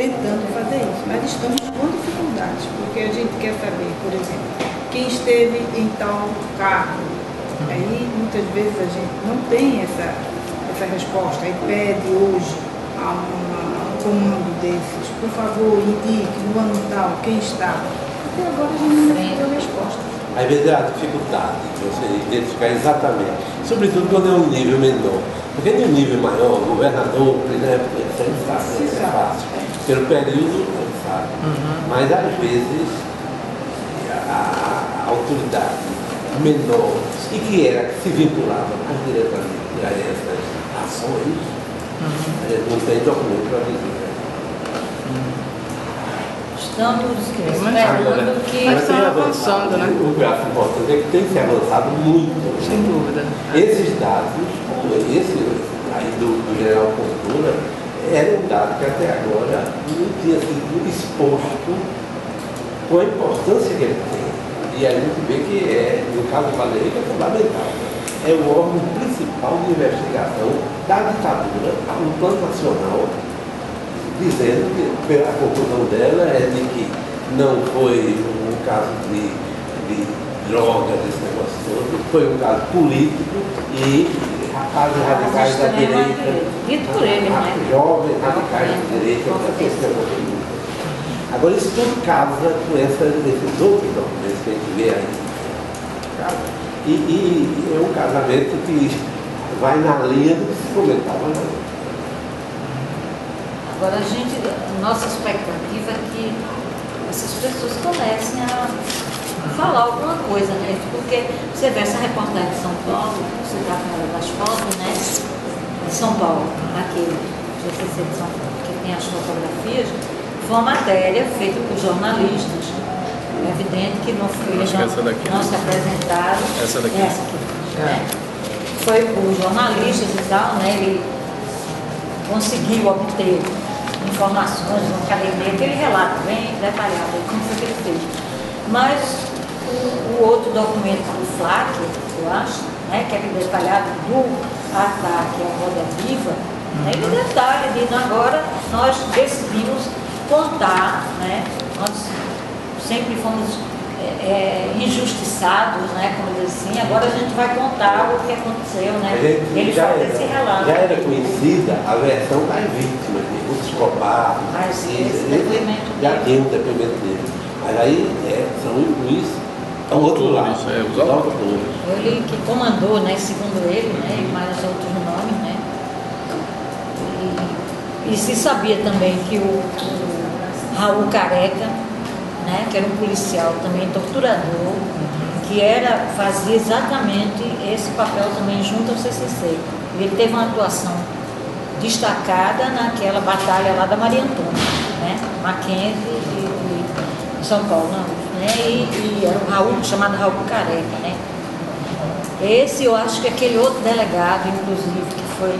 tentando fazer isso, mas estamos com dificuldades, porque a gente quer saber, por exemplo, quem esteve em tal cargo. Aí muitas vezes a gente não tem essa resposta, aí pede hoje a um comando desses, por favor, indique no ano tal quem está. Até agora a gente não tem a resposta. Às vezes é a dificuldade de você identificar exatamente, sobretudo quando é um nível menor. Porque em um nível maior, o governador, o presidente, ele sabe, é fácil. Pelo período, ele sabe. Mas às vezes a autoridade menor e que se vinculava mais diretamente a essas ações, a gente não tem documento para dizer. Estamos esperando que está avançando, né? O que eu acho importante é que tem se avançado muito. Sem dúvida. Esses dados, como esse aí do general Coutura, era um dado que até agora não tinha sido exposto com a importância que ele tem. E a gente vê que no caso do Valderico, é fundamental. É o órgão principal de investigação da ditadura no plano nacional, dizendo que a conclusão dela é de que não foi um caso de droga, desse negócio todo, foi um caso político e rapazes radicais da direita, dito por ele, né? Jovens radicais da direita, agora isso tudo casa com esses outros documentos que a gente vê aí. E é um casamento que vai na linha do que se comentava, né? Agora nossa expectativa é que essas pessoas comecem a falar alguma coisa, né? Porque você vê essa reportagem de São Paulo, você está falando das fotos, né? De São Paulo, aquele GCC de São Paulo, que tem as fotografias, foi uma matéria feita por jornalistas. É evidente que não foi não se apresentaram. Essa daqui. Essa aqui. Né? Foi por jornalistas e tal, né? Ele conseguiu obter informações no academia, aquele relato bem detalhado, como foi que ele fez. Mas o outro documento do FLAC, eu acho, né, que é detalhado do ataque à Roda Viva, né, ele detalha, diz, agora nós decidimos contar, né, nós sempre fomos injustiçados, né, como diz assim, agora a gente vai contar o que aconteceu, né? Ele faz esse relato. Já era conhecida a versão das vítimas, de Ruth Escobar, já tem um depoimento dele. Mas aí São Luís é um outro lado. Os autores. Ele que comandou, né, segundo ele, né, e mais outros nomes, né? E se sabia também que o Raul Careca, né, que era um policial também torturador, que fazia exatamente esse papel também junto ao CCC. E ele teve uma atuação destacada naquela batalha lá da Maria Antônia, né, Mackenzie e São Paulo, não, né, e era um Raul, chamado Raul Careca, né. Esse eu acho que aquele outro delegado, inclusive, que foi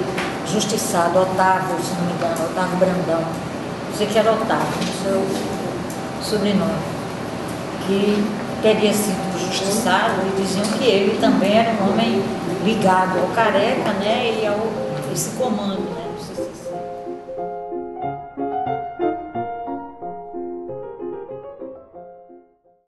justiçado, Otávio, se não me engano, Otávio Brandão, não sei que era Otávio, não sei o sobrenome, que teria sido justiçado, e diziam que ele também era um homem ligado ao Careca, né, e a esse comando, né.